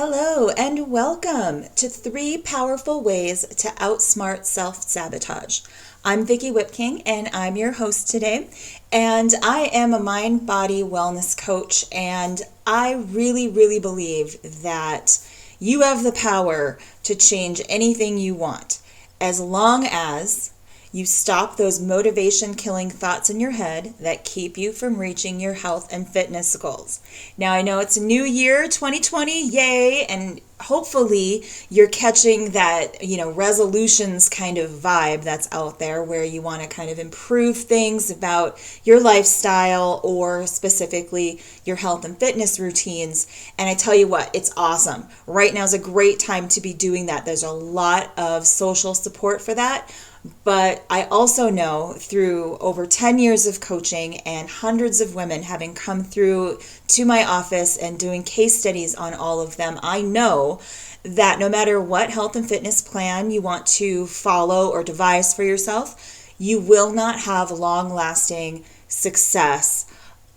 Hello and welcome to 3 Powerful Ways to Outsmart Self-Sabotage. I'm Vicki Whipking and I'm your host today. And I am a mind-body wellness coach, and I really believe that you have the power to change anything you want as long as you stop those motivation-killing thoughts in your head that keep you from reaching your health and fitness goals. Now, I know it's a new year, 2020, yay, and hopefully you're catching that, resolutions kind of vibe that's out there where you want to kind of improve things about your lifestyle or specifically your health and fitness routines. And I tell you what, it's awesome. Right now is a great time to be doing that. There's a lot of social support for that. But I also know through over 10 years of coaching and hundreds of women having come through to my office and doing case studies on all of them, I know that no matter what health and fitness plan you want to follow or devise for yourself, you will not have long-lasting success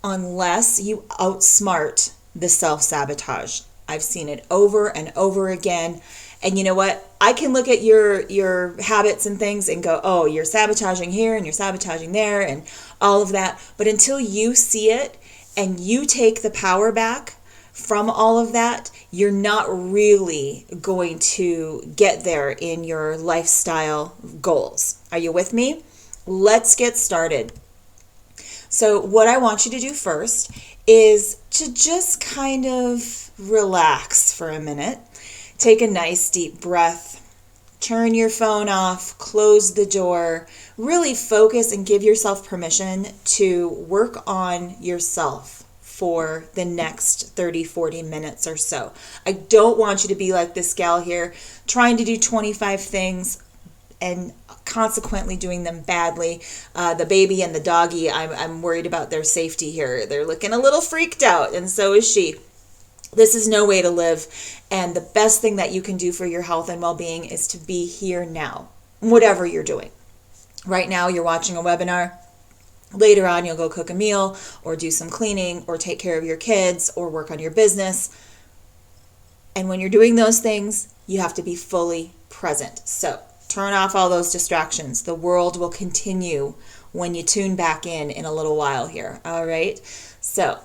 unless you outsmart the self-sabotage. I've seen it over and over again. And you know what? I can look at your habits and things and go, oh, you're sabotaging here and you're sabotaging there and all of that. But until you see it and you take the power back from all of that, you're not really going to get there in your lifestyle goals. Are you with me? Let's get started. So what I want you to do first is to just kind of relax for a minute. Take a nice deep breath, turn your phone off, close the door, really focus and give yourself permission to work on yourself for the next 30, 40 minutes or so. I don't want you to be like this gal here, trying to do 25 things and consequently doing them badly. The baby and the doggy, I'm worried about their safety here. They're looking a little freaked out, and so is she. This is no way to live, and the best thing that you can do for your health and well-being is to be here now, whatever you're doing. Right now, you're watching a webinar. Later on, you'll go cook a meal or do some cleaning or take care of your kids or work on your business. And when you're doing those things, you have to be fully present. So turn off all those distractions. The world will continue when you tune back in a little while here. All right? So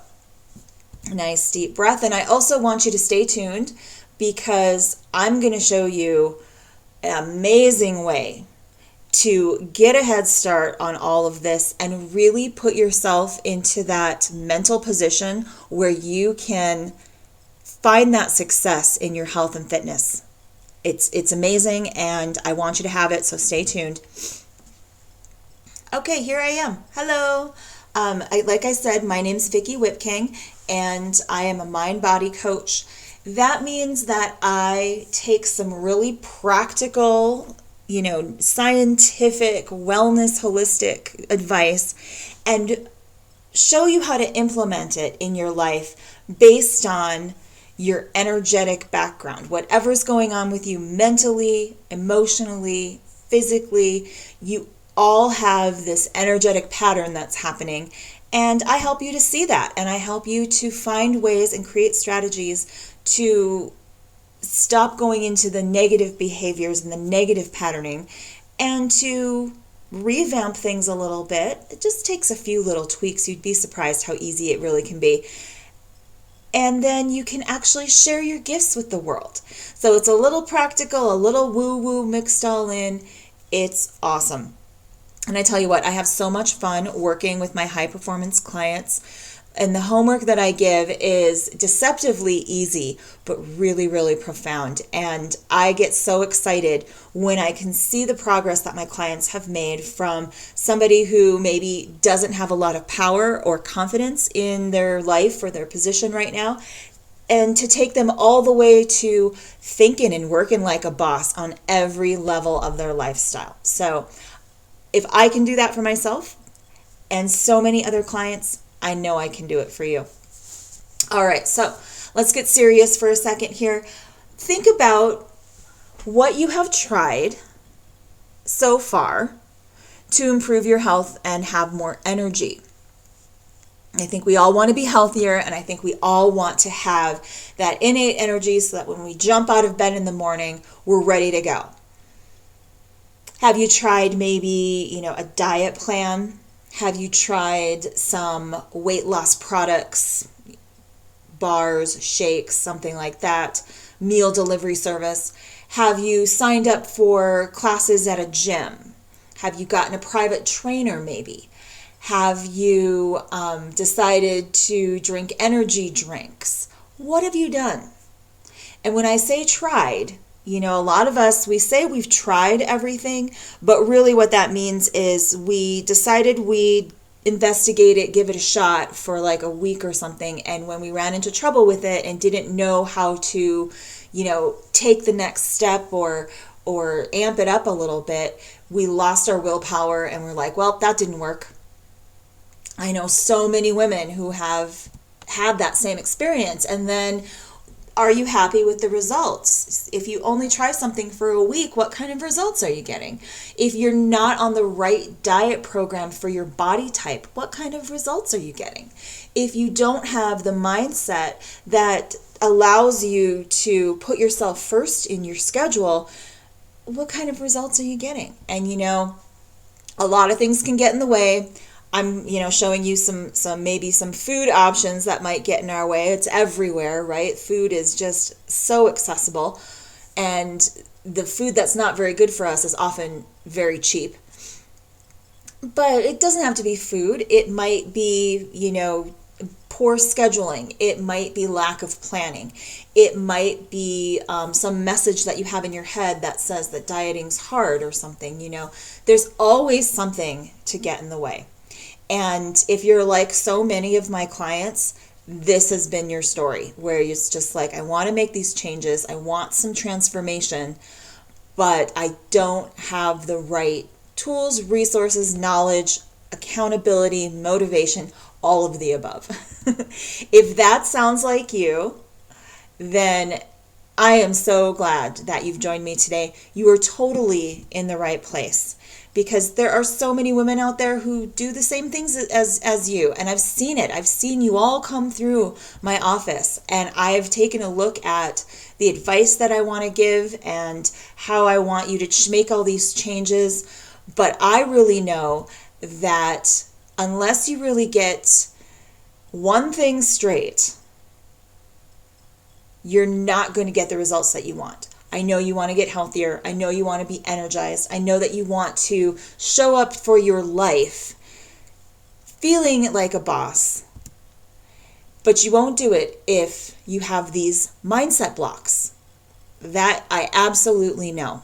nice deep breath. And I also want you to stay tuned because I'm going to show you an amazing way to get a head start on all of this and really put yourself into that mental position where you can find that success in your health and fitness. It's amazing, and I want you to have it, so stay tuned. Okay, here I am. Hello. Like I said, my name's Vicki Whipking, and I am a mind-body coach. That means that I take some really practical, scientific, wellness, holistic advice and show you how to implement it in your life based on your energetic background. Whatever's going on with you mentally, emotionally, physically, you all have this energetic pattern that's happening, and I help you to see that, and I help you to find ways and create strategies to stop going into the negative behaviors and the negative patterning and to revamp things a little bit. It just takes a few little tweaks. You'd be surprised how easy it really can be. And then you can actually share your gifts with the world. So it's a little practical, a little woo-woo mixed all in. It's awesome. And I tell you what, I have so much fun working with my high-performance clients. And the homework that I give is deceptively easy, but really profound. And I get so excited when I can see the progress that my clients have made from somebody who maybe doesn't have a lot of power or confidence in their life or their position right now, and to take them all the way to thinking and working like a boss on every level of their lifestyle. So if I can do that for myself and so many other clients, I know I can do it for you. All right, so let's get serious for a second here. Think about what you have tried so far to improve your health and have more energy. I think we all want to be healthier, and I think we all want to have that innate energy so that when we jump out of bed in the morning, we're ready to go. Have you tried maybe, a diet plan? Have you tried some weight loss products, bars, shakes, something like that, meal delivery service? Have you signed up for classes at a gym? Have you gotten a private trainer maybe? Have you decided to drink energy drinks? What have you done? And when I say tried, a lot of us, we say we've tried everything, but really what that means is we decided we'd investigate it, give it a shot for like a week or something. And when we ran into trouble with it and didn't know how to, take the next step or amp it up a little bit, we lost our willpower and we're like, well, that didn't work. I know so many women who have had that same experience. And then, are you happy with the results? If you only try something for a week, what kind of results are you getting? If you're not on the right diet program for your body type, what kind of results are you getting? If you don't have the mindset that allows you to put yourself first in your schedule, what kind of results are you getting? And a lot of things can get in the way. I'm, showing you some maybe some food options that might get in our way. It's everywhere, right? Food is just so accessible, and the food that's not very good for us is often very cheap. But it doesn't have to be food. It might be, poor scheduling. It might be lack of planning. It might be some message that you have in your head that says that dieting's hard or something. There's always something to get in the way. And if you're like so many of my clients, this has been your story where it's just like, I want to make these changes. I want some transformation, but I don't have the right tools, resources, knowledge, accountability, motivation, all of the above. If that sounds like you, then I am so glad that you've joined me today. You are totally in the right place, because there are so many women out there who do the same things as you. And I've seen it. I've seen you all come through my office, and I've taken a look at the advice that I want to give and how I want you to make all these changes. But I really know that unless you really get one thing straight, you're not going to get the results that you want. I know you want to get healthier. I know you want to be energized. I know that you want to show up for your life feeling like a boss. But you won't do it if you have these mindset blocks. That I absolutely know.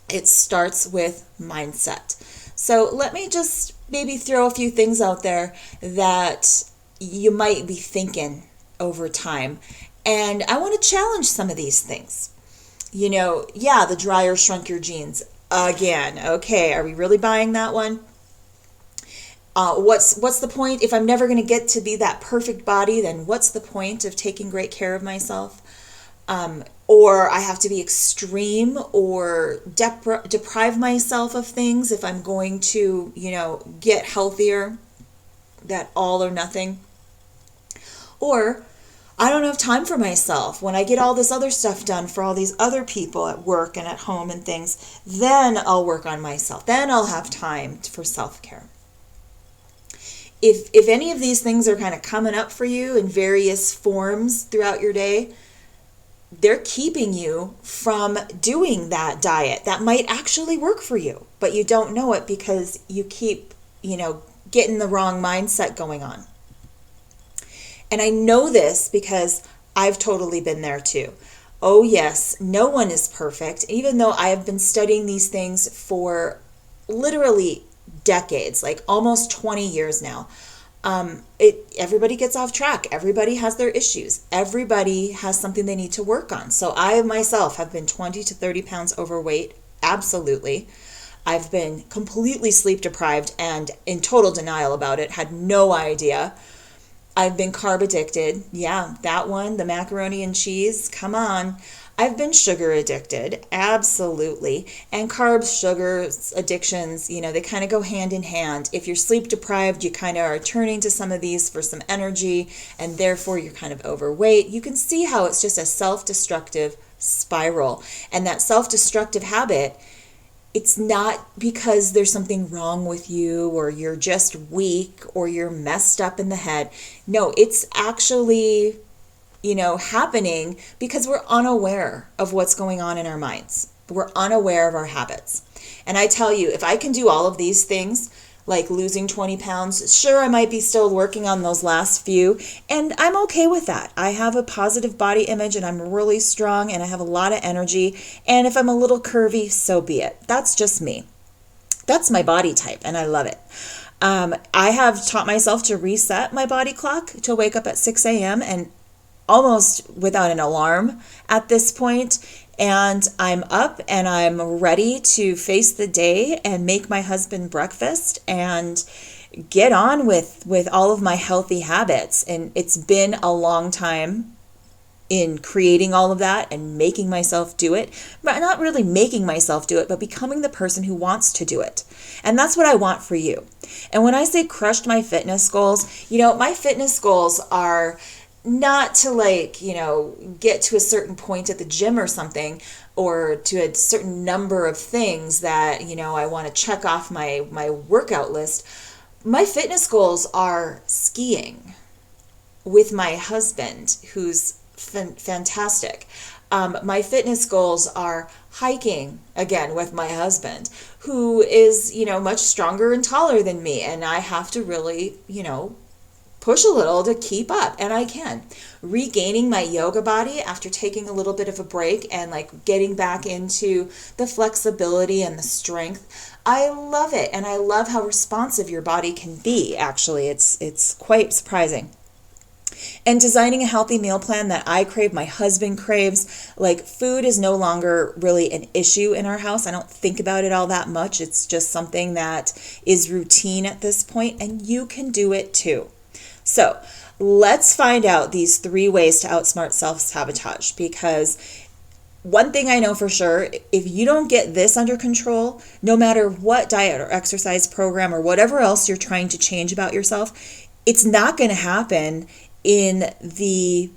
It starts with mindset. So let me just maybe throw a few things out there that you might be thinking over time. And I want to challenge some of these things. The dryer shrunk your jeans again. Okay, are we really buying that one? What's the point? If I'm never going to get to be that perfect body, then what's the point of taking great care of myself? Or I have to be extreme or deprive myself of things if I'm going to, get healthier, that all or nothing. Or I don't have time for myself. When I get all this other stuff done for all these other people at work and at home and things, then I'll work on myself. Then I'll have time for self-care. If any of these things are kind of coming up for you in various forms throughout your day, they're keeping you from doing that diet that might actually work for you, but you don't know it because you keep, getting the wrong mindset going on. And I know this because I've totally been there too. Oh yes, no one is perfect. Even though I have been studying these things for literally decades, like almost 20 years now. Everybody gets off track. Everybody has their issues. Everybody has something they need to work on. So I myself have been 20 to 30 pounds overweight. Absolutely. I've been completely sleep deprived and in total denial about it. Had no idea. I've been carb addicted. Yeah, that one, the macaroni and cheese. Come on. I've been sugar addicted, absolutely. And carbs, sugars, addictions, they kind of go hand in hand. If you're sleep deprived, you kind of are turning to some of these for some energy, and therefore you're kind of overweight. You can see how it's just a self-destructive spiral. And that self-destructive habit, it's not because there's something wrong with you or you're just weak or you're messed up in the head. No, it's actually happening because we're unaware of what's going on in our minds. We're unaware of our habits. And I tell you, if I can do all of these things, like losing 20 pounds, sure, I might be still working on those last few, and I'm okay with that. I have a positive body image and I'm really strong and I have a lot of energy. And if I'm a little curvy, so be it. That's just me. That's my body type and I love it. I have taught myself to reset my body clock to wake up at 6 a.m. and almost without an alarm at this point, and I'm up and I'm ready to face the day and make my husband breakfast and get on with all of my healthy habits. And it's been a long time in creating all of that and making myself do it, but not really making myself do it, but becoming the person who wants to do it. And that's what I want for you. And when I say crushed my fitness goals, my fitness goals are not to get to a certain point at the gym or something, or to a certain number of things that, I want to check off my workout list. My fitness goals are skiing with my husband, who's fantastic. My fitness goals are hiking again with my husband, who is, much stronger and taller than me. And I have to really, push a little to keep up, and I can. Regaining my yoga body after taking a little bit of a break and getting back into the flexibility and the strength. I love it, and I love how responsive your body can be. Actually, it's quite surprising. And designing a healthy meal plan that I crave, my husband craves. Food is no longer really an issue in our house. I don't think about it all that much. It's just something that is routine at this point, and you can do it too. So let's find out these 3 ways to outsmart self-sabotage, because one thing I know for sure, if you don't get this under control, no matter what diet or exercise program or whatever else you're trying to change about yourself, it's not going to happen in the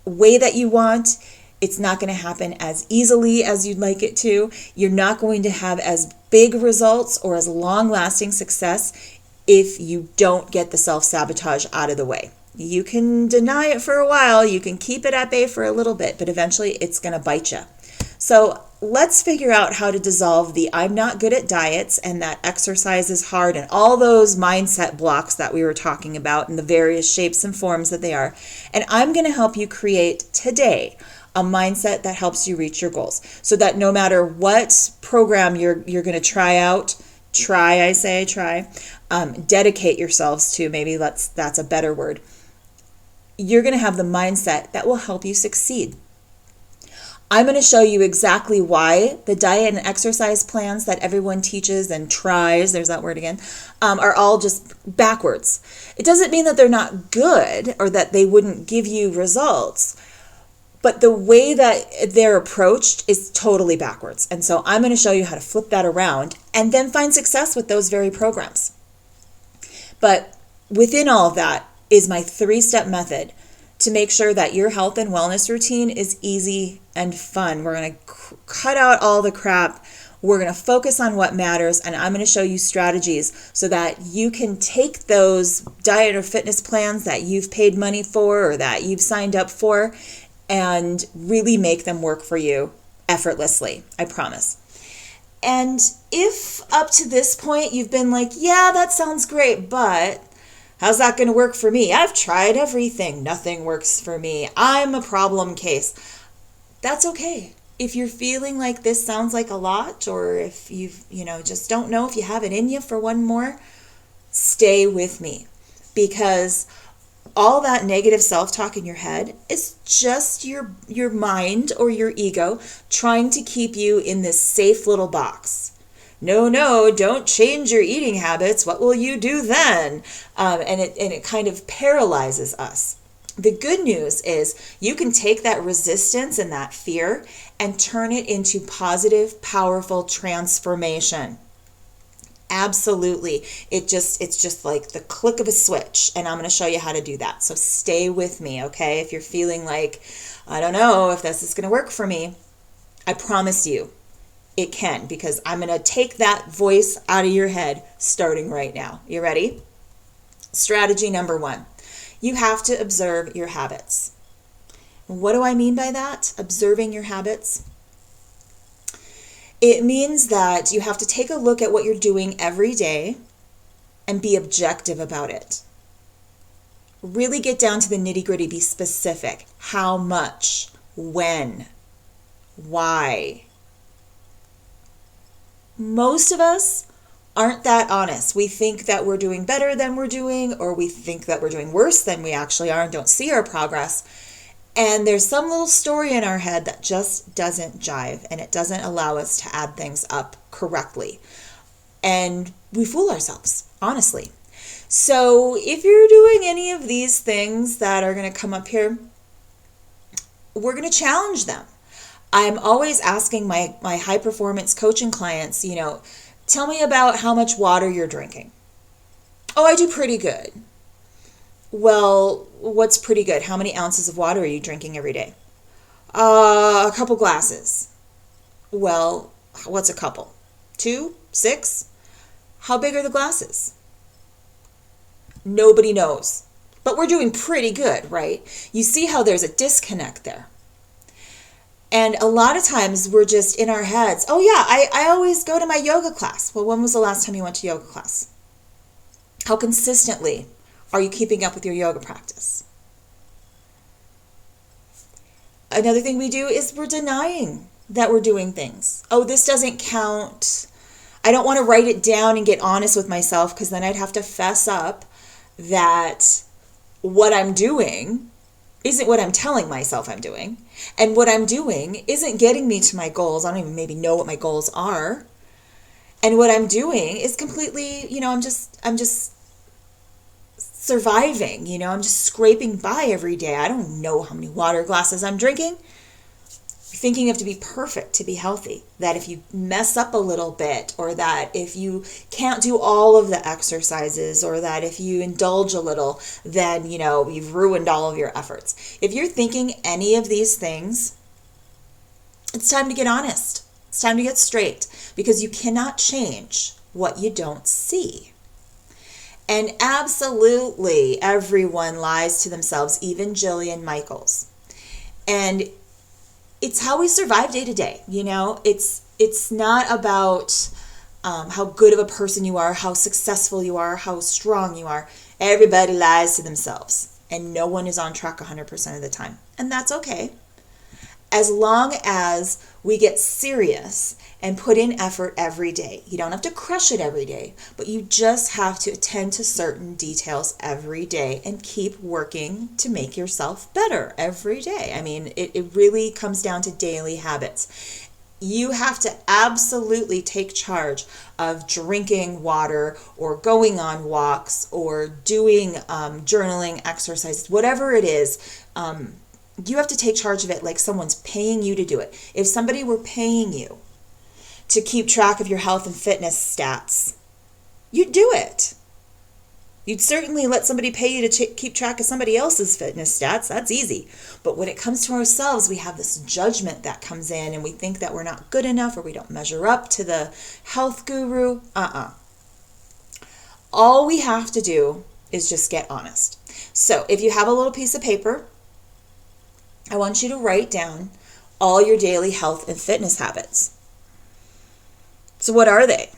way that you want. It's not going to happen as easily as you'd like it to. You're not going to have as big results or as long-lasting success if you don't get the self-sabotage out of the way. You can deny it for a while, you can keep it at bay for a little bit, but eventually it's going to bite you. So let's figure out how to dissolve the I'm not good at diets and that exercise is hard and all those mindset blocks that we were talking about in the various shapes and forms that they are. And I'm going to help you create today a mindset that helps you reach your goals, so that no matter what program you're going to try out, dedicate yourselves to, maybe that's a better word, you're going to have the mindset that will help you succeed. I'm going to show you exactly why the diet and exercise plans that everyone teaches and tries, there's that word again, are all just backwards. It doesn't mean that they're not good or that they wouldn't give you results, but the way that they're approached is totally backwards. And so I'm going to show you how to flip that around and then find success with those very programs. But within all of that is my 3-step method to make sure that your health and wellness routine is easy and fun. We're going to cut out all the crap. We're going to focus on what matters, and I'm going to show you strategies so that you can take those diet or fitness plans that you've paid money for or that you've signed up for and really make them work for you effortlessly, I promise. And if up to this point you've been like, yeah, that sounds great, but how's that going to work for me? I've tried everything. Nothing works for me. I'm a problem case. That's okay. If you're feeling like this sounds like a lot, or if you've, just don't know if you have it in you for one more, stay with me, because all that negative self-talk in your head is just your mind or your ego trying to keep you in this safe little box. No, don't change your eating habits. What will you do then? And it kind of paralyzes us. The good news is you can take that resistance and that fear and turn it into positive, powerful transformation. Absolutely. It's just like the click of a switch, and I'm going to show you how to do that. So stay with me, okay? If you're feeling like, I don't know if this is going to work for me, I promise you it can, because I'm going to take that voice out of your head starting right now. You ready? Strategy number 1. You have to observe your habits. What do I mean by that? Observing your habits? It means that you have to take a look at what you're doing every day and be objective about it. Really get down to the nitty-gritty, be specific. How much? When? Why? Most of us aren't that honest. We think that we're doing better than we're doing, or we think that we're doing worse than we actually are and don't see our progress. And there's some little story in our head that just doesn't jive, and it doesn't allow us to add things up correctly. And we fool ourselves, honestly. So if you're doing any of these things that are going to come up here, we're going to challenge them. I'm always asking my high performance coaching clients, tell me about how much water you're drinking. Oh, I do pretty good. Well, what's pretty good? How many ounces of water are you drinking every day? A couple glasses. Well, what's a couple? 2? 6? How big are the glasses? Nobody knows. But we're doing pretty good, right? You see how there's a disconnect there. And a lot of times we're just in our heads, oh yeah, I always go to my yoga class. Well, when was the last time you went to yoga class? How consistently are you keeping up with your yoga practice? Another thing we do is we're denying that we're doing things. Oh, this doesn't count. I don't want to write it down and get honest with myself, because then I'd have to fess up that what I'm doing isn't what I'm telling myself I'm doing. And what I'm doing isn't getting me to my goals. I don't even maybe know what my goals are. And what I'm doing is completely, I'm just surviving, I'm just scraping by every day. I don't know how many water glasses I'm drinking. You're thinking you have to be perfect to be healthy. That if you mess up a little bit, or that if you can't do all of the exercises, or that if you indulge a little, then, you've ruined all of your efforts. If you're thinking any of these things, it's time to get honest. It's time to get straight, because you cannot change what you don't see. And absolutely everyone lies to themselves, even Jillian Michaels. And it's how we survive day to day. It's not about how good of a person you are, how successful you are, how strong you are. Everybody lies to themselves, and no one is on track 100% of the time. And that's okay. As long as we get serious and put in effort every day. You don't have to crush it every day, but you just have to attend to certain details every day and keep working to make yourself better every day. I mean, it really comes down to daily habits. You have to absolutely take charge of drinking water, or going on walks, or doing journaling exercises, whatever it is. You have to take charge of it like someone's paying you to do it. If somebody were paying you to keep track of your health and fitness stats, you'd do it. You'd certainly let somebody pay you to keep track of somebody else's fitness stats. That's easy. But when it comes to ourselves, we have this judgment that comes in, and we think that we're not good enough, or we don't measure up to the health guru. All we have to do is just get honest. So if you have a little piece of paper, I want you to write down all your daily health and fitness habits. So what are they?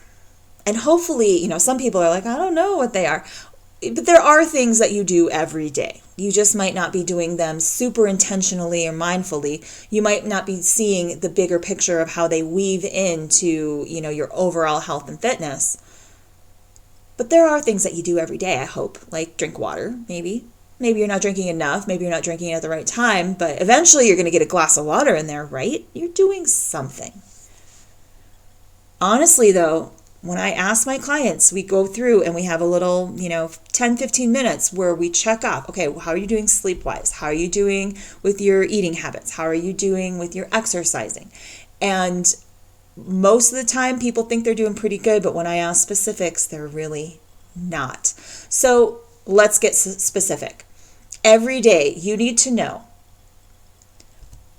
And hopefully, some people are like, I don't know what they are. But there are things that you do every day. You just might not be doing them super intentionally or mindfully. You might not be seeing the bigger picture of how they weave into, your overall health and fitness. But there are things that you do every day, I hope, like drink water, maybe. Maybe you're not drinking enough. Maybe you're not drinking it at the right time. But eventually you're going to get a glass of water in there, right? You're doing something. Honestly, though, when I ask my clients, we go through and we have a little, 10, 15 minutes where we check off, okay, how are you doing sleep-wise? How are you doing with your eating habits? How are you doing with your exercising? And most of the time, people think they're doing pretty good, but when I ask specifics, they're really not. So let's get specific. Every day, you need to know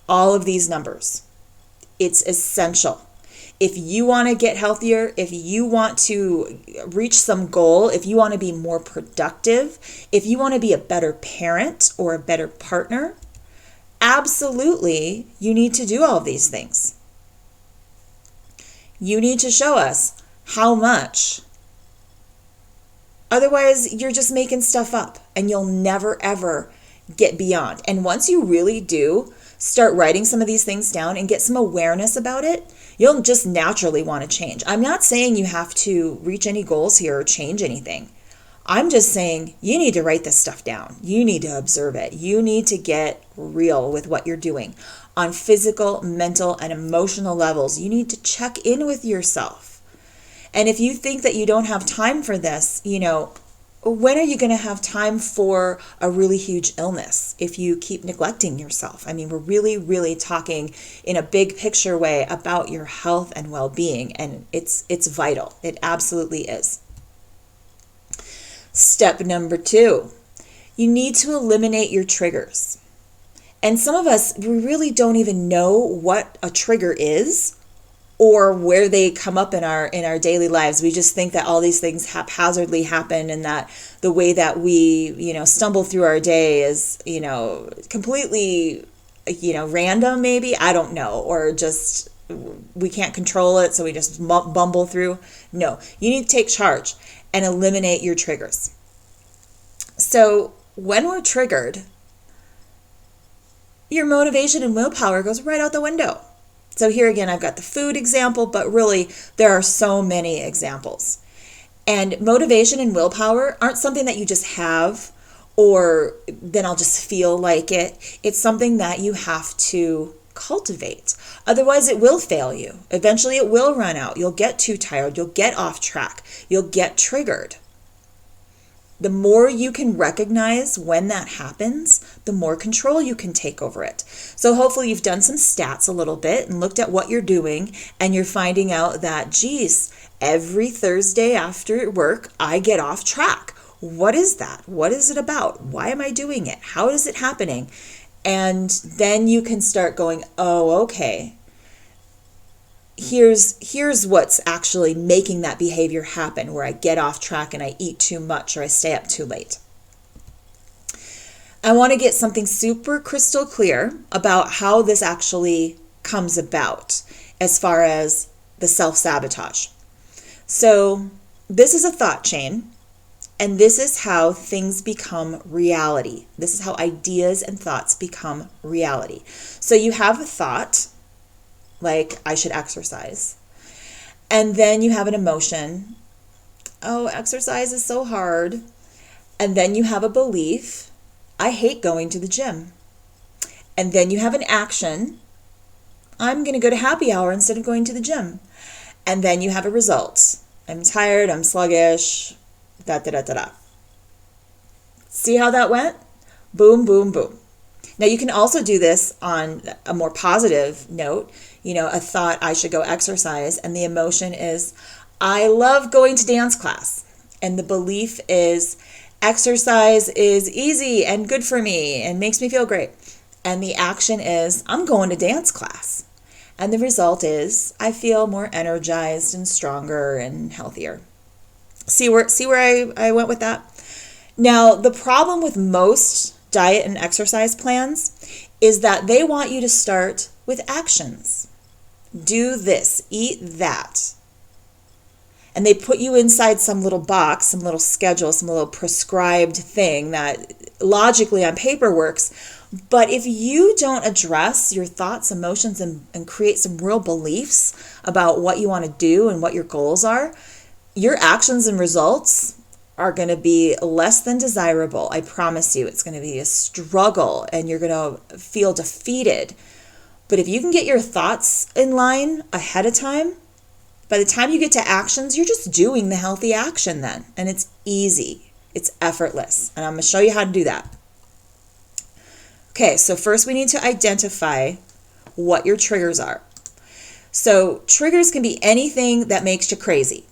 all of these numbers. It's essential. If you want to get healthier, if you want to reach some goal, if you want to be more productive, if you want to be a better parent or a better partner, absolutely, you need to do all of these things. You need to show us how much. Otherwise, you're just making stuff up and you'll never, ever get beyond. And once you really do start writing some of these things down and get some awareness about it, you'll just naturally want to change. I'm not saying you have to reach any goals here or change anything. I'm just saying you need to write this stuff down. You need to observe it. You need to get real with what you're doing on physical, mental, and emotional levels. You need to check in with yourself. And if you think that you don't have time for this, when are you going to have time for a really huge illness if you keep neglecting yourself? I mean, we're really, really talking in a big picture way about your health and well-being, and it's vital. It absolutely is. Step number 2, you need to eliminate your triggers. And some of us, we really don't even know what a trigger is or where they come up in our daily lives. We just think that all these things haphazardly happen and that the way that we, stumble through our day is, completely, random maybe. I don't know. Or just we can't control it, so we just bumble through. No, you need to take charge and eliminate your triggers. So when we're triggered, your motivation and willpower goes right out the window. So here again, I've got the food example, but really there are so many examples. And motivation and willpower aren't something that you just have or then I'll just feel like it. It's something that you have to cultivate. Otherwise, it will fail you. Eventually, it will run out. You'll get too tired. You'll get off track. You'll get triggered. The more you can recognize when that happens, the more control you can take over it. So hopefully you've done some stats a little bit and looked at what you're doing, and you're finding out that, geez, every Thursday after work, I get off track. What is that? What is it about? Why am I doing it? How is it happening? And then you can start going, oh, okay. Here's what's actually making that behavior happen, where I get off track and I eat too much or I stay up too late. I want to get something super crystal clear about how this actually comes about as far as the self-sabotage. So this is a thought chain, and this is how things become reality. This is how ideas and thoughts become reality. So you have a thought, like, I should exercise. And then you have an emotion, oh, exercise is so hard. And then you have a belief, I hate going to the gym. And then you have an action, I'm going to go to happy hour instead of going to the gym. And then you have a result, I'm tired, I'm sluggish, da-da-da-da-da. See how that went? Boom, boom, boom. Now, you can also do this on a more positive note, a thought, I should go exercise, and the emotion is, I love going to dance class. And the belief is, exercise is easy and good for me and makes me feel great. And the action is, I'm going to dance class. And the result is, I feel more energized and stronger and healthier. See where I went with that? Now, the problem with most diet and exercise plans is that they want you to start with actions. Do this, eat that. And they put you inside some little box, some little schedule, some little prescribed thing that logically on paper works. But if you don't address your thoughts, emotions, and create some real beliefs about what you want to do and what your goals are, your actions and results are going to be less than desirable. I promise you, it's going to be a struggle and you're going to feel defeated. But if you can get your thoughts in line ahead of time, By the time you get to actions, you're just doing the healthy action then. And it's easy. It's effortless. And I'm going to show you how to do that. Okay, so first we need to identify what your triggers are. So triggers can be anything that makes you crazy.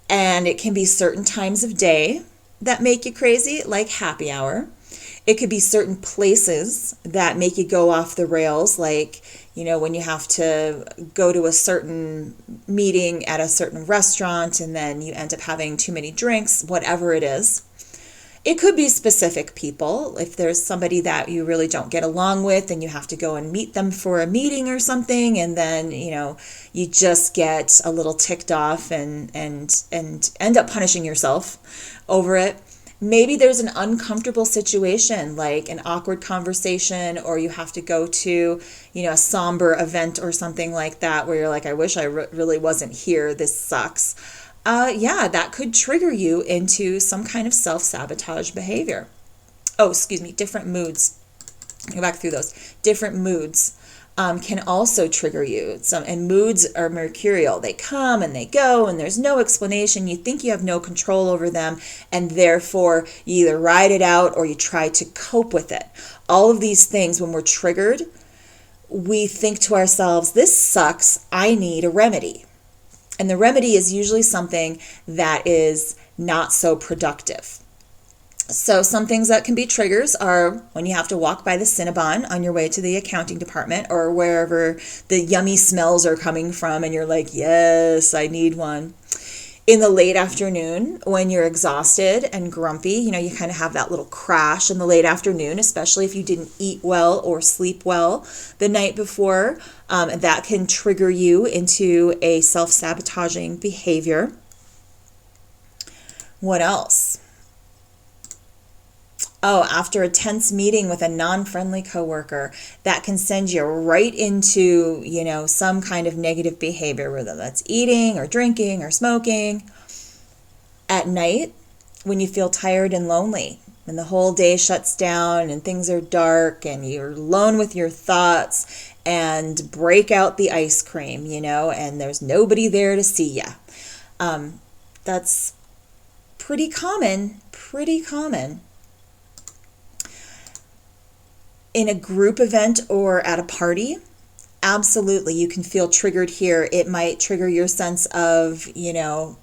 And it can be certain times of day that make you crazy, like happy hour. It could be certain places that make you go off the rails, like, when you have to go to a certain meeting at a certain restaurant and then you end up having too many drinks, whatever it is. It could be specific people. If there's somebody that you really don't get along with and you have to go and meet them for a meeting or something, and then, you just get a little ticked off and end up punishing yourself over it. Maybe there's an uncomfortable situation, like an awkward conversation, or you have to go to, a somber event or something like that, where you're like, I wish I really wasn't here. This sucks. That could trigger you into some kind of self-sabotage behavior. Different moods. Go back through those. Different moods can also trigger you. And moods are mercurial. They come and they go, and there's no explanation. You think you have no control over them, and therefore you either ride it out or you try to cope with it. All of these things, when we're triggered, we think to ourselves, this sucks, I need a remedy. And the remedy is usually something that is not so productive. So some things that can be triggers are when you have to walk by the Cinnabon on your way to the accounting department, or wherever the yummy smells are coming from, and you're like, yes, I need one. In the late afternoon, when you're exhausted and grumpy, you kind of have that little crash in the late afternoon, especially if you didn't eat well or sleep well the night before. That can trigger you into a self-sabotaging behavior. What else? After a tense meeting with a non-friendly coworker, that can send you right into, some kind of negative behavior, whether that's eating or drinking or smoking. At night, when you feel tired and lonely, and the whole day shuts down and things are dark and you're alone with your thoughts, and break out the ice cream, and there's nobody there to see you. That's pretty common. In a group event or at a party, absolutely, you can feel triggered here. It might trigger your sense of, being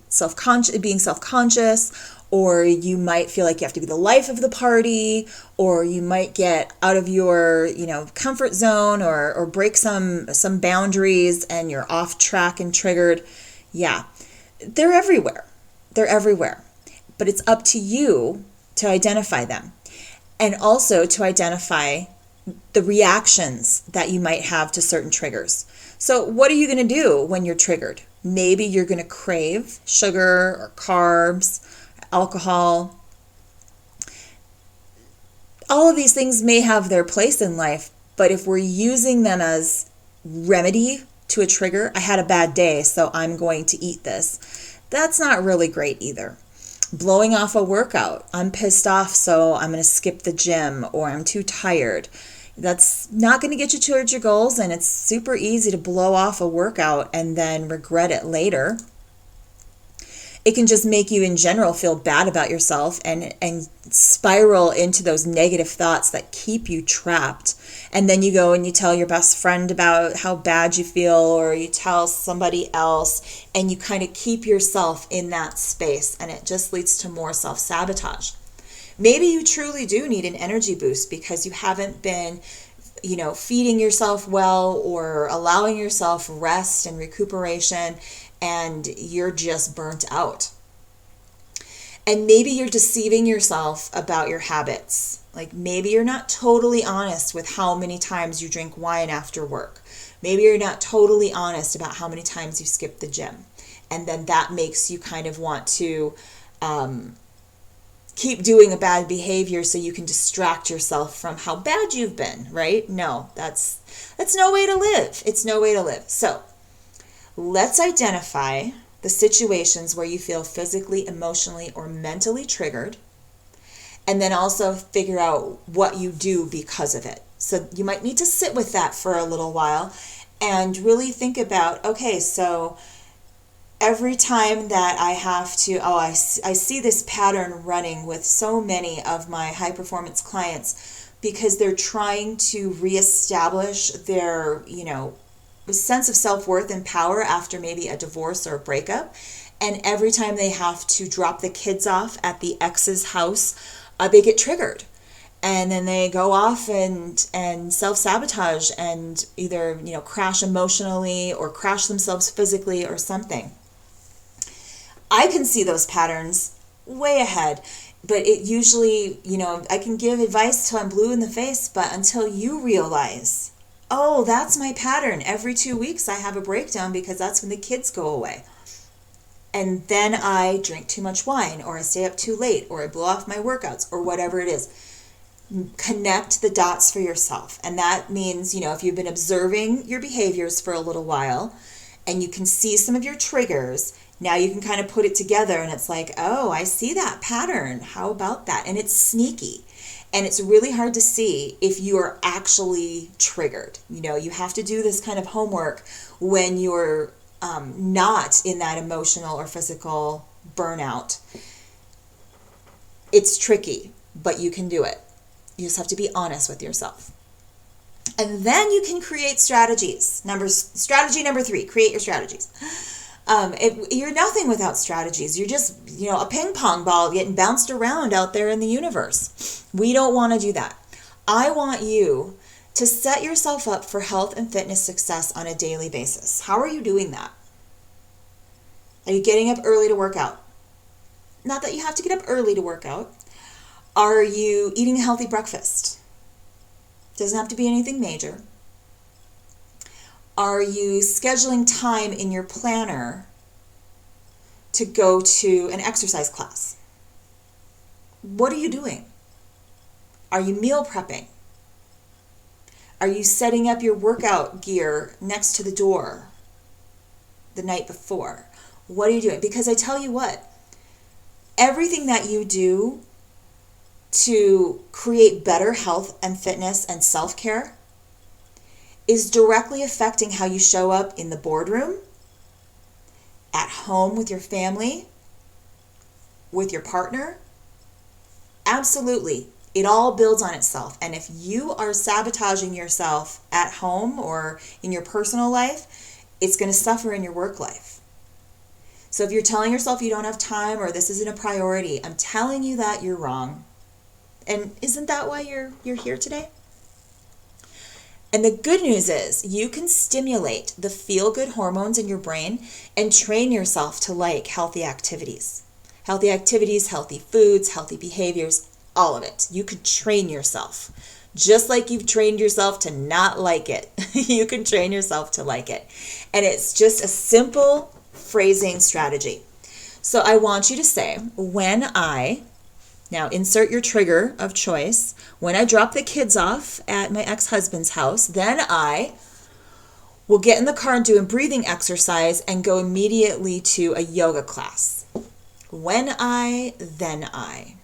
self-conscious, or you might feel like you have to be the life of the party, or you might get out of your, comfort zone, or break some boundaries, and you're off track and triggered. Yeah, they're everywhere. But it's up to you to identify them. And also to identify the reactions that you might have to certain triggers. So what are you going to do when you're triggered? Maybe you're going to crave sugar or carbs, alcohol. All of these things may have their place in life, but if we're using them as remedy to a trigger, I had a bad day, so I'm going to eat this, that's not really great either. Blowing off a workout. I'm pissed off, so I'm going to skip the gym, or I'm too tired. That's not going to get you towards your goals, and it's super easy to blow off a workout and then regret it later. It can just make you in general feel bad about yourself and spiral into those negative thoughts that keep you trapped. And then you go and you tell your best friend about how bad you feel, or you tell somebody else, and you kind of keep yourself in that space, and it just leads to more self-sabotage. Maybe you truly do need an energy boost because you haven't been, feeding yourself well or allowing yourself rest and recuperation, and you're just burnt out. And maybe you're deceiving yourself about your habits. Like maybe you're not totally honest with how many times you drink wine after work. Maybe you're not totally honest about how many times you skip the gym. And then that makes you kind of want to keep doing a bad behavior so you can distract yourself from how bad you've been, right? No, that's no way to live. It's no way to live. So let's identify the situations where you feel physically, emotionally, or mentally triggered, and then also figure out what you do because of it. So you might need to sit with that for a little while and really think about, okay, so every time that I have to, I see this pattern running with so many of my high performance clients because they're trying to reestablish their, sense of self-worth and power after maybe a divorce or a breakup. And every time they have to drop the kids off at the ex's house, they get triggered. And then they go off and self-sabotage and either, crash emotionally or crash themselves physically or something. I can see those patterns way ahead, but it usually, I can give advice till I'm blue in the face, but until you realize, oh, that's my pattern. Every 2 weeks I have a breakdown because that's when the kids go away. And then I drink too much wine, or I stay up too late, or I blow off my workouts, or whatever it is. Connect the dots for yourself. And that means, if you've been observing your behaviors for a little while and you can see some of your triggers, now you can kind of put it together and it's like, oh, I see that pattern. How about that? And it's sneaky. And it's really hard to see if you are actually triggered. You have to do this kind of homework when you're not in that emotional or physical burnout. It's tricky, but you can do it. You just have to be honest with yourself. And then you can create strategies. Strategy number 3, create your strategies. You're nothing without strategies. You're just, a ping pong ball getting bounced around out there in the universe. We don't want to do that. I want you to set yourself up for health and fitness success on a daily basis. How are you doing that? Are you getting up early to work out? Not that you have to get up early to work out. Are you eating a healthy breakfast? Doesn't have to be anything major. Are you scheduling time in your planner to go to an exercise class? What are you doing? Are you meal prepping? Are you setting up your workout gear next to the door the night before? What are you doing? Because I tell you what, everything that you do to create better health and fitness and self-care is directly affecting how you show up in the boardroom, at home with your family, with your partner. Absolutely. It all builds on itself. And if you are sabotaging yourself at home or in your personal life, it's going to suffer in your work life. So if you're telling yourself you don't have time or this isn't a priority, I'm telling you that you're wrong. And isn't that why you're here today? And the good news is you can stimulate the feel-good hormones in your brain and train yourself to like healthy activities. Healthy activities, healthy foods, healthy behaviors, all of it. You can train yourself. Just like you've trained yourself to not like it, you can train yourself to like it. And it's just a simple phrasing strategy. So I want you to say, now insert your trigger of choice. When I drop the kids off at my ex-husband's house, then I will get in the car and do a breathing exercise and go immediately to a yoga class. Then I.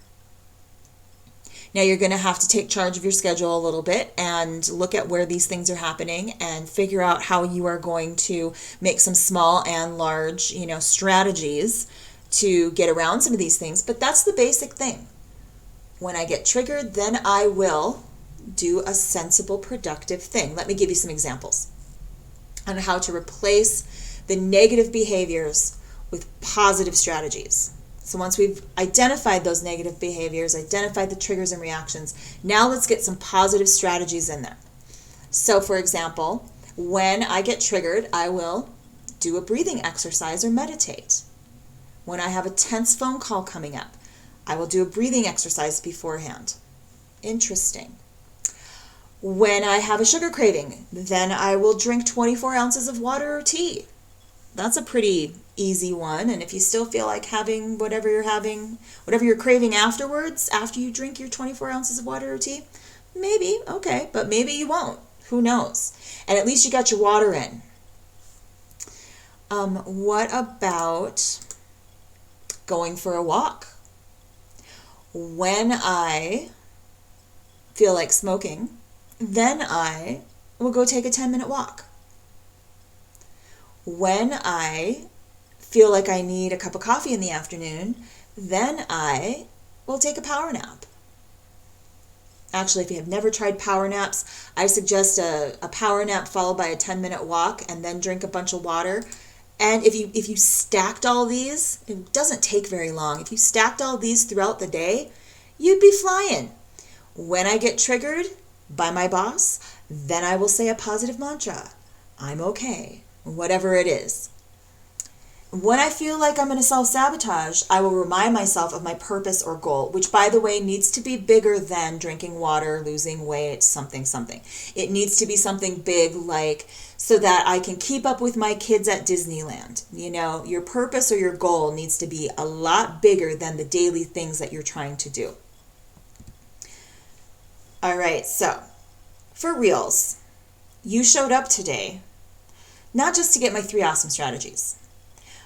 Now you're going to have to take charge of your schedule a little bit and look at where these things are happening and figure out how you are going to make some small and large, strategies to get around some of these things. But that's the basic thing. When I get triggered, then I will do a sensible, productive thing. Let me give you some examples on how to replace the negative behaviors with positive strategies. So once we've identified those negative behaviors, identified the triggers and reactions, now let's get some positive strategies in there. So for example, when I get triggered, I will do a breathing exercise or meditate. When I have a tense phone call coming up, I will do a breathing exercise beforehand. Interesting. When I have a sugar craving, then I will drink 24 ounces of water or tea. That's a pretty easy one. And if you still feel like having whatever you're craving afterwards, after you drink your 24 ounces of water or tea, maybe, okay, but maybe you won't. Who knows? And at least you got your water in. What about going for a walk? When I feel like smoking, then I will go take a 10-minute walk. When I feel like I need a cup of coffee in the afternoon, then I will take a power nap. Actually, if you have never tried power naps, I suggest a power nap followed by a 10-minute walk and then drink a bunch of water. And if you stacked all these, it doesn't take very long. If you stacked all these throughout the day, you'd be flying. When I get triggered by my boss, then I will say a positive mantra. I'm okay, whatever it is. When I feel like I'm going to self-sabotage, I will remind myself of my purpose or goal, which, by the way, needs to be bigger than drinking water, losing weight, something. It needs to be something big, like so that I can keep up with my kids at Disneyland. You know, your purpose or your goal needs to be a lot bigger than the daily things that you're trying to do. All right, so for reals, you showed up today, not just to get my 3 awesome strategies,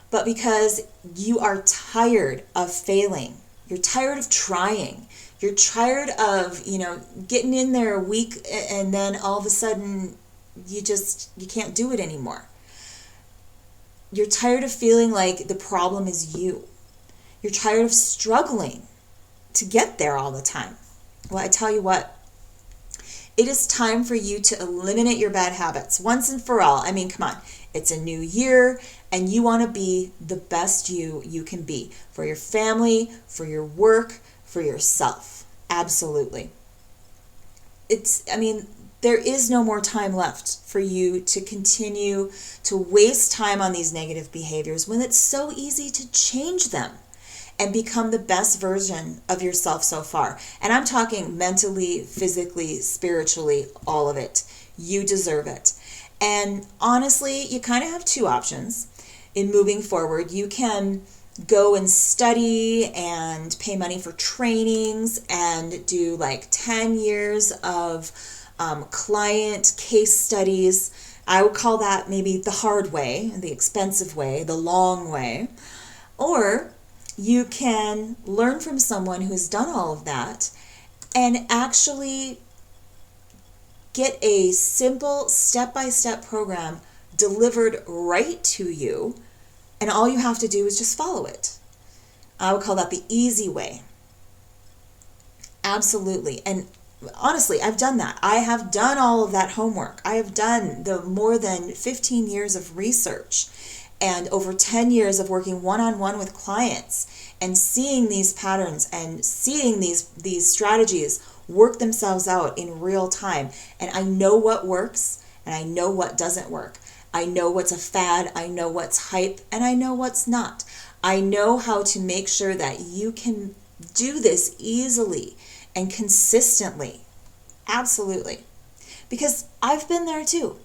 but because you are tired of failing. You're tired of trying. You're tired of, getting in there a week and then all of a sudden you can't do it anymore. You're tired of feeling like the problem is you. You're tired of struggling to get there all the time. Well, I tell you what, it is time for you to eliminate your bad habits once and for all. I mean, come on. It's a new year, and you want to be the best you can be for your family, for your work, for yourself. Absolutely. There is no more time left for you to continue to waste time on these negative behaviors when it's so easy to change them and become the best version of yourself so far. And I'm talking mentally, physically, spiritually, all of it. You deserve it. And honestly, you kind of have 2 options in moving forward. You can go and study and pay money for trainings and do like 10 years of client case studies. I would call that maybe the hard way, the expensive way, the long way. Or you can learn from someone who's done all of that and actually get a simple step-by-step program delivered right to you, and all you have to do is just follow it. I would call that the easy way. Absolutely. And honestly, I've done that. I have done all of that homework. I have done the more than 15 years of research and over 10 years of working one-on-one with clients and seeing these patterns and seeing these strategies work themselves out in real time. And I know what works and I know what doesn't work. I know what's a fad, I know what's hype, and I know what's not. I know how to make sure that you can do this easily and consistently. Absolutely. Because I've been there too.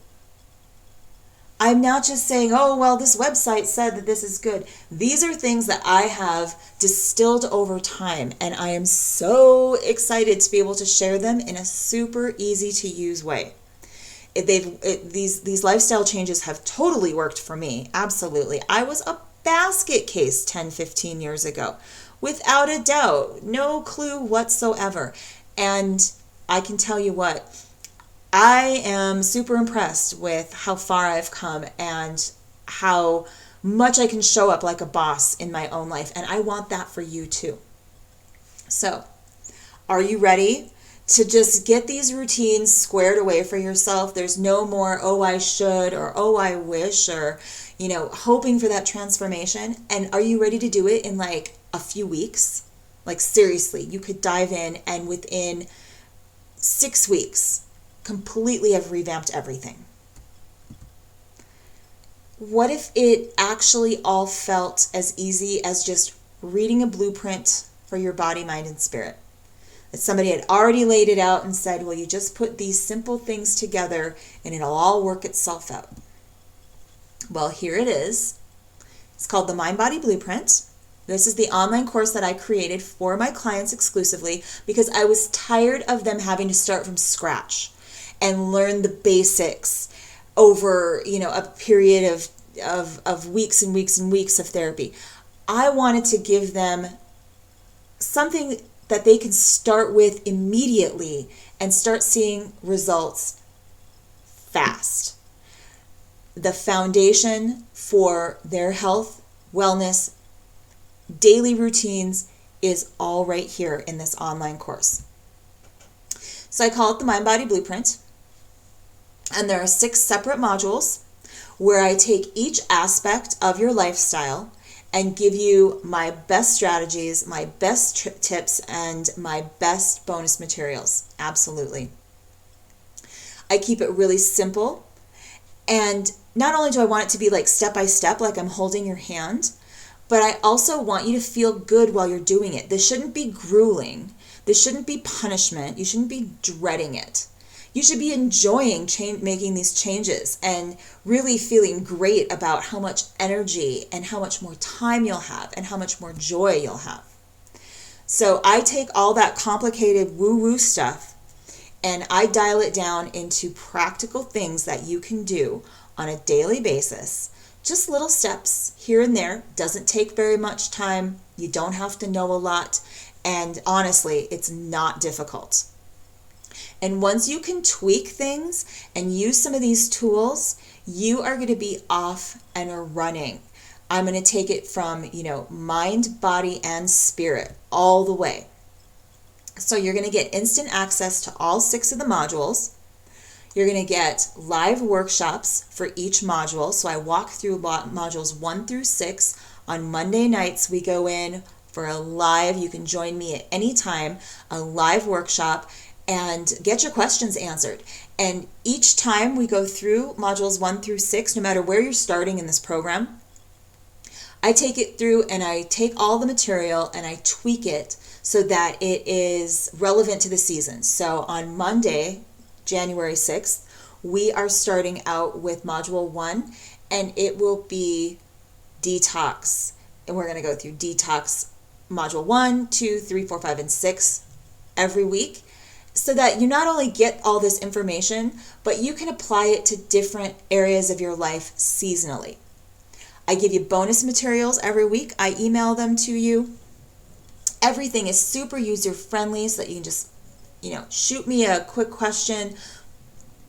I'm not just saying, oh, well, this website said that this is good. These are things that I have distilled over time, and I am so excited to be able to share them in a super easy to use way. These lifestyle changes have totally worked for me. Absolutely. I was a basket case 10, 15 years ago, without a doubt, no clue whatsoever. And I can tell you what, I am super impressed with how far I've come and how much I can show up like a boss in my own life. And I want that for you too. So, are you ready to just get these routines squared away for yourself? There's no more, oh, I should, or oh, I wish, or, hoping for that transformation. And are you ready to do it in like a few weeks? Like seriously, you could dive in and within 6 weeks, completely have revamped everything. What if it actually all felt as easy as just reading a blueprint for your body, mind, and spirit? That somebody had already laid it out and said, well, you just put these simple things together and it'll all work itself out. Well, here it is. It's called the Mind Body Blueprint. This is the online course that I created for my clients exclusively because I was tired of them having to start from scratch and learn the basics over, a period of weeks and weeks and weeks of therapy. I wanted to give them something that they can start with immediately and start seeing results fast. the foundation for their health, wellness, daily routines is all right here in this online course. So I call it the Mind Body Blueprint. And there are 6 separate modules where I take each aspect of your lifestyle and give you my best strategies, my best tips, and my best bonus materials. Absolutely. I keep it really simple. And not only do I want it to be like step by step, like I'm holding your hand, but I also want you to feel good while you're doing it. This shouldn't be grueling. This shouldn't be punishment. You shouldn't be dreading it. You should be enjoying making these changes and really feeling great about how much energy and how much more time you'll have and how much more joy you'll have. So I take all that complicated woo-woo stuff and I dial it down into practical things that you can do on a daily basis. Just little steps here and there. Doesn't take very much time. You don't have to know a lot. And honestly, it's not difficult. And once you can tweak things and use some of these tools, you are going to be off and running. I'm going to take it from, mind, body, and spirit all the way. So you're going to get instant access to all 6 of the modules. You're going to get live workshops for each module. So I walk through modules 1 through 6. On Monday nights, we go in for a live, you can join me at any time, a live workshop, and get your questions answered. And each time we go through modules 1 through 6, no matter where you're starting in this program, I take it through and I take all the material and I tweak it so that it is relevant to the season. So on Monday, January 6th, we are starting out with module 1, and it will be detox. And we're going to go through detox module 1, 2, 3, 4, 5, and 6 every week, so that you not only get all this information, but you can apply it to different areas of your life seasonally. I give you bonus materials every week. I email them to you. Everything is super user-friendly so that you can just, shoot me a quick question,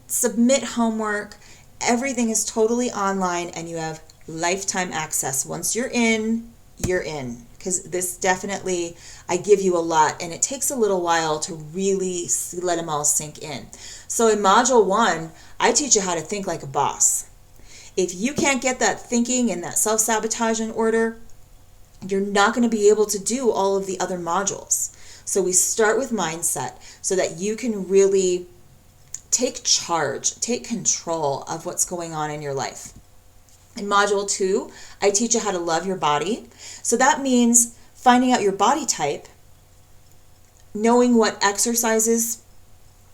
submit homework. Everything is totally online, and you have lifetime access. Once you're in, you're in. Because this definitely, I give you a lot, and it takes a little while to really let them all sink in. So in module 1, I teach you how to think like a boss. If you can't get that thinking and that self-sabotage in order, you're not going to be able to do all of the other modules. So we start with mindset so that you can really take charge, take control of what's going on in your life. In module 2, I teach you how to love your body. So that means finding out your body type, knowing what exercises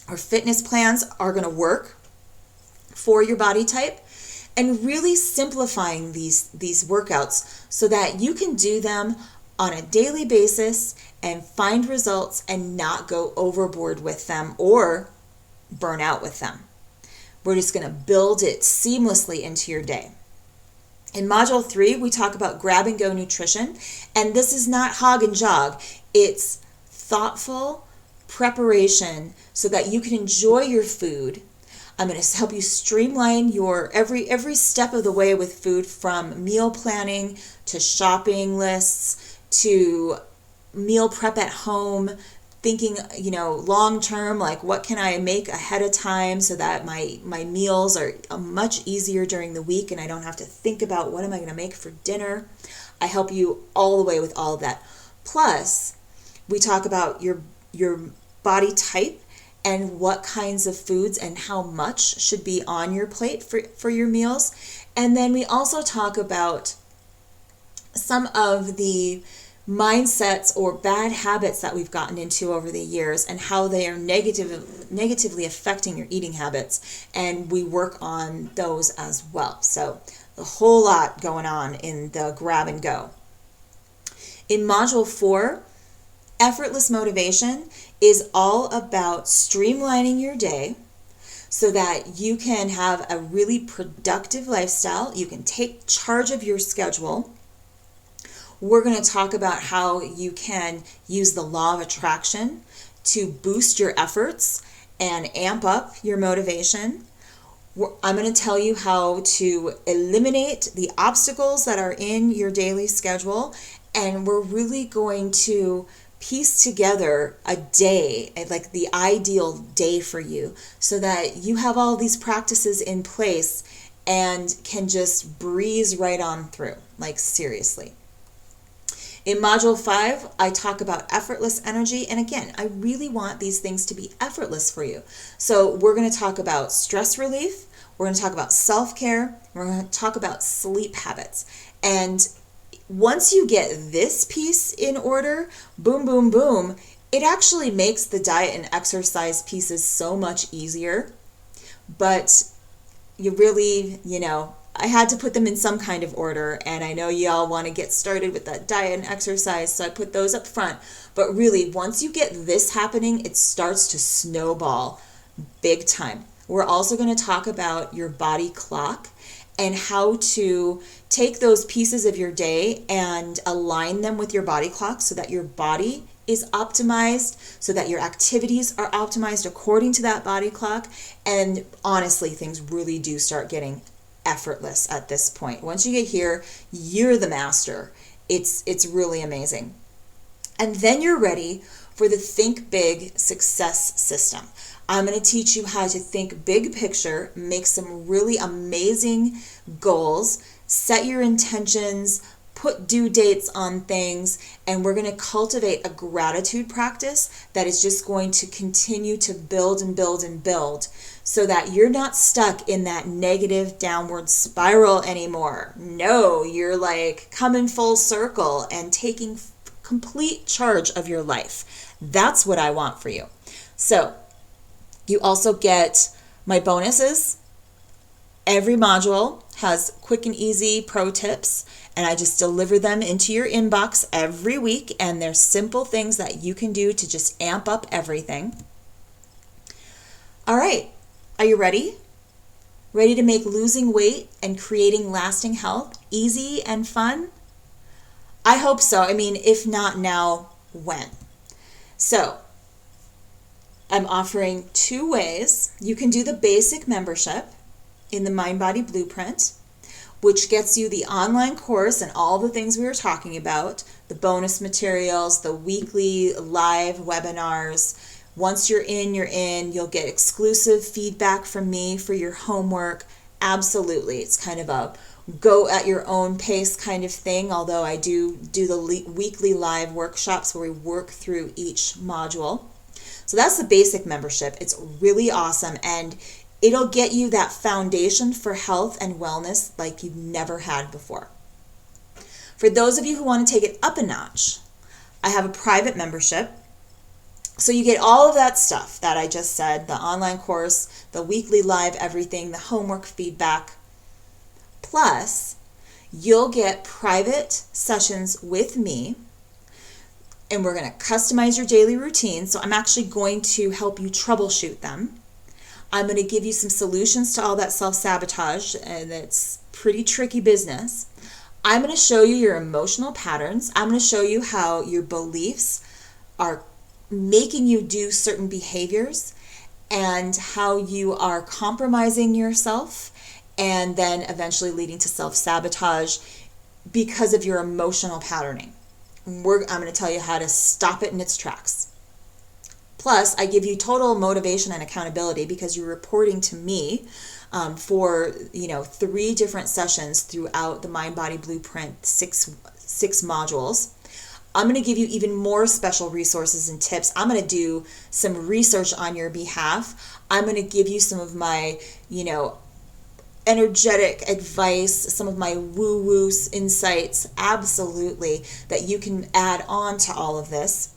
or fitness plans are going to work for your body type, and really simplifying these workouts so that you can do them on a daily basis and find results and not go overboard with them or burn out with them. We're just going to build it seamlessly into your day. In module 3, we talk about grab and go nutrition, and this is not hog and jog. It's thoughtful preparation so that you can enjoy your food. I'm going to help you streamline your every step of the way with food, from meal planning to shopping lists to meal prep at home, thinking, long term, like what can I make ahead of time so that my meals are much easier during the week and I don't have to think about what am I going to make for dinner. I help you all the way with all of that. Plus, we talk about your body type and what kinds of foods and how much should be on your plate for your meals. And then we also talk about some of the mindsets or bad habits that we've gotten into over the years and how they are negatively affecting your eating habits. And we work on those as well. So a whole lot going on in the grab and go. In module 4, effortless motivation is all about streamlining your day so that you can have a really productive lifestyle. You can take charge of your schedule. We're going to talk about how you can use the law of attraction to boost your efforts and amp up your motivation. I'm going to tell you how to eliminate the obstacles that are in your daily schedule. And we're really going to piece together a day, like the ideal day for you, so that you have all these practices in place and can just breeze right on through. Like, seriously. In Module 5, I talk about effortless energy. And again, I really want these things to be effortless for you. So we're going to talk about stress relief. We're going to talk about self-care. We're going to talk about sleep habits. And once you get this piece in order, boom, boom, boom, it actually makes the diet and exercise pieces so much easier. But you really, I had to put them in some kind of order, and I know y'all want to get started with that diet and exercise, so I put those up front. But really, once you get this happening, it starts to snowball big time. We're also going to talk about your body clock and how to take those pieces of your day and align them with your body clock so that your body is optimized, so that your activities are optimized according to that body clock. And honestly, things really do start getting effortless at this point. Once you get here, you're the master. It's really amazing. And then you're ready for the Think Big Success System. I'm going to teach you how to think big picture, make some really amazing goals, set your intentions, put due dates on things, and we're going to cultivate a gratitude practice that is just going to continue to build and build and build so that you're not stuck in that negative downward spiral anymore. No, you're like coming full circle and taking complete charge of your life. That's what I want for you. So you also get my bonuses. Every module has quick and easy pro tips, and I just deliver them into your inbox every week, and they're simple things that you can do to just amp up everything. All right, are you ready? Ready to make losing weight and creating lasting health easy and fun? I hope so. I mean, if not now, when? So I'm offering 2 ways. You can do the basic membership in the Mind Body Blueprint, which gets you the online course and all the things we were talking about, the bonus materials, the weekly live webinars. Once you're in, you're in. You'll get exclusive feedback from me for your homework. Absolutely. It's kind of a go at your own pace kind of thing, although I do the weekly live workshops where we work through each module. So that's the basic membership. It's really awesome, and it'll get you that foundation for health and wellness like you've never had before. For those of you who want to take it up a notch, I have a private membership. So you get all of that stuff that I just said, the online course, the weekly live everything, the homework feedback. Plus, you'll get private sessions with me, and we're going to customize your daily routine. So I'm actually going to help you troubleshoot them. I'm going to give you some solutions to all that self-sabotage, and it's pretty tricky business. I'm going to show you your emotional patterns. I'm going to show you how your beliefs are making you do certain behaviors and how you are compromising yourself and then eventually leading to self-sabotage because of your emotional patterning. I'm going to tell you how to stop it in its tracks. Plus, I give you total motivation and accountability because you're reporting to me for 3 different sessions throughout the Mind Body Blueprint 6 modules. I'm going to give you even more special resources and tips. I'm going to do some research on your behalf. I'm going to give you some of my, energetic advice, some of my woo-woo insights, absolutely, that you can add on to all of this.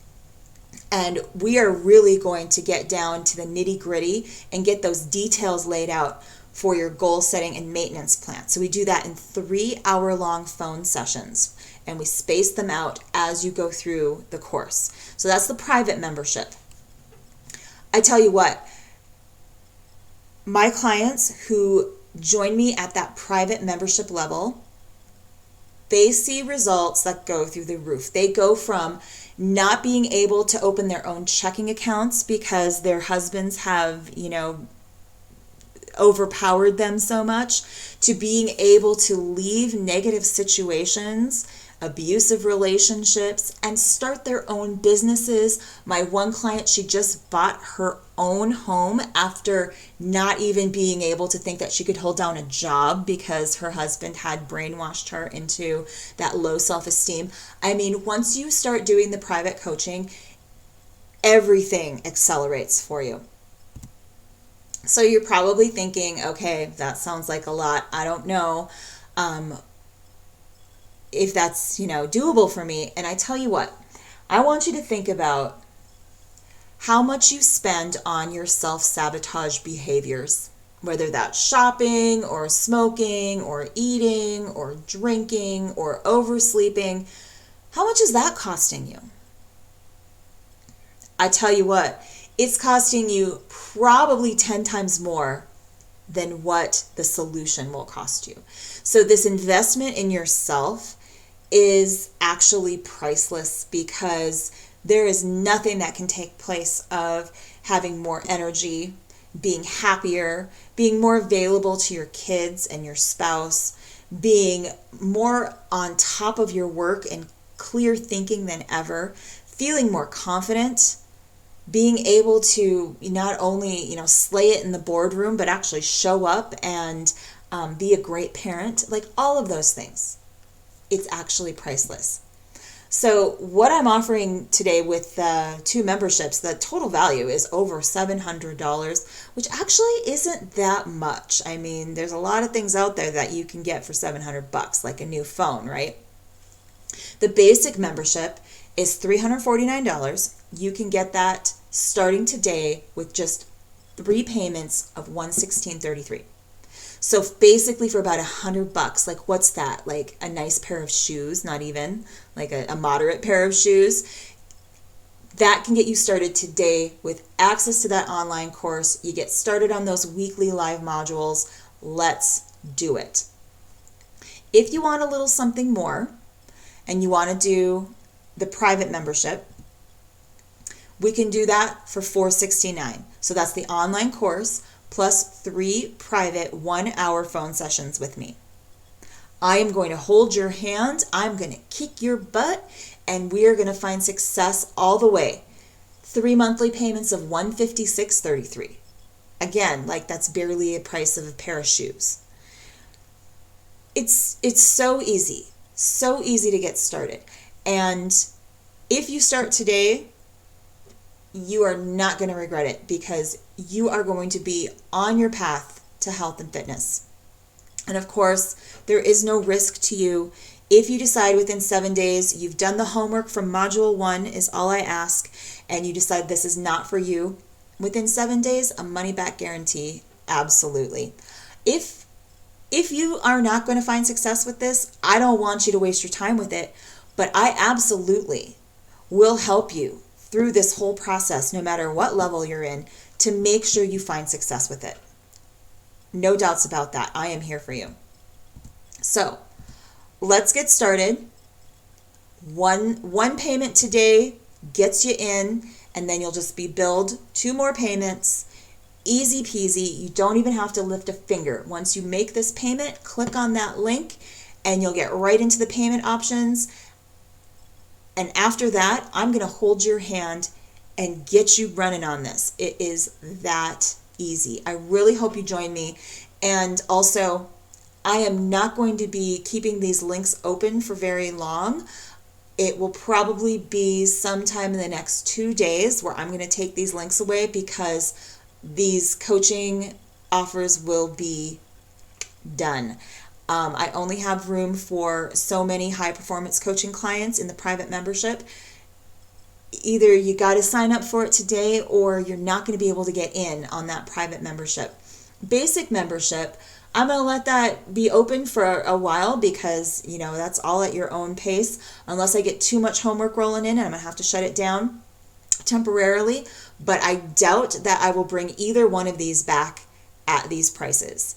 And we are really going to get down to the nitty-gritty and get those details laid out for your goal setting and maintenance plan. So we do that in 3-hour-long phone sessions, and we space them out as you go through the course. So that's the private membership. I tell you what, my clients who join me at that private membership level, they see results that go through the roof. They go from not being able to open their own checking accounts because their husbands have, overpowered them so much, to being able to leave negative situations, abusive relationships, and start their own businesses. My one client, she just bought her own home after not even being able to think that she could hold down a job because her husband had brainwashed her into that low self-esteem. I mean, once you start doing the private coaching, everything accelerates for you. So you're probably thinking, okay, that sounds like a lot. I don't know if that's, doable for me. And I tell you what, I want you to think about how much you spend on your self-sabotage behaviors, whether that's shopping or smoking or eating or drinking or oversleeping. How much is that costing you? I tell you what, it's costing you probably 10 times more than what the solution will cost you. So this investment in yourself is actually priceless, because there is nothing that can take place of having more energy, being happier, being more available to your kids and your spouse, being more on top of your work and clear thinking than ever, feeling more confident, being able to not only, slay it in the boardroom, but actually show up and be a great parent, like all of those things. It's actually priceless. So what I'm offering today with the 2 memberships, the total value is over $700, which actually isn't that much. I mean, there's a lot of things out there that you can get for $700, like a new phone, right? The basic membership is $349. You can get that starting today with just 3 payments of $116.33. So basically for about $100, like what's that? Like a nice pair of shoes, not even, like a moderate pair of shoes. That can get you started today with access to that online course. You get started on those weekly live modules. Let's do it. If you want a little something more and you want to do the private membership, we can do that for $469. So that's the online course plus 3 private 1-hour phone sessions with me. I am going to hold your hand. I'm going to kick your butt, and we are going to find success all the way. 3 monthly payments of $156.33. Again, like that's barely a price of a pair of shoes. It's so easy to get started. And if you start today, you are not going to regret it, because you are going to be on your path to health and fitness. And of course, there is no risk to you. If you decide within 7 days, you've done the homework from module 1 is all I ask, and you decide this is not for you, within 7 days, a money back guarantee, absolutely. If you are not going to find success with this, I don't want you to waste your time with it, but I absolutely will help you through this whole process, no matter what level you're in, to make sure you find success with it. No doubts about that. I am here for you. So let's get started. One payment today gets you in, and then you'll just be billed 2 more payments. Easy peasy. You don't even have to lift a finger. Once you make this payment, click on that link and you'll get right into the payment options. And after that, I'm going to hold your hand and get you running on this. It is that easy. I really hope you join me. And also, I am not going to be keeping these links open for very long. It will probably be sometime in the next 2 days where I'm going to take these links away, because these coaching offers will be done. I only have room for so many high performance coaching clients in the private membership. Either you got to sign up for it today, or you're not going to be able to get in on that private membership. Basic membership, I'm going to let that be open for a while, because that's all at your own pace, unless I get too much homework rolling in and I'm going to have to shut it down temporarily. But I doubt that I will bring either one of these back at these prices.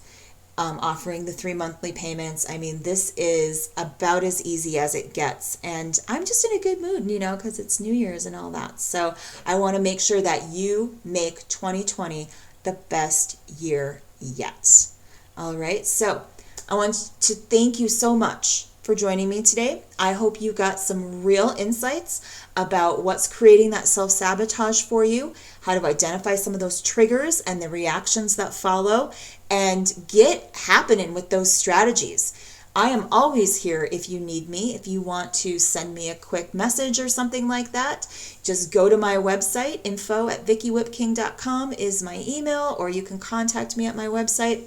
Offering the 3 monthly payments. I mean, this is about as easy as it gets. And I'm just in a good mood, because it's New Year's and all that. So I want to make sure that you make 2020 the best year yet. All right, so I want to thank you so much for joining me today. I hope you got some real insights about what's creating that self-sabotage for you, how to identify some of those triggers and the reactions that follow, and get happening with those strategies. I am always here if you need me. If you want to send me a quick message or something like that, just go to my website. info@vickywhipking.com is my email, or you can contact me at my website.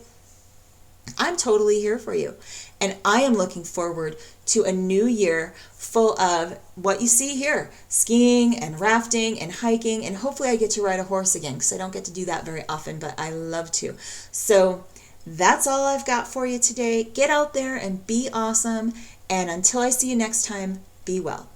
I'm totally here for you. And I am looking forward to a new year full of what you see here, skiing and rafting and hiking. And hopefully I get to ride a horse again, because I don't get to do that very often, but I love to. So that's all I've got for you today. Get out there and be awesome. And until I see you next time, be well.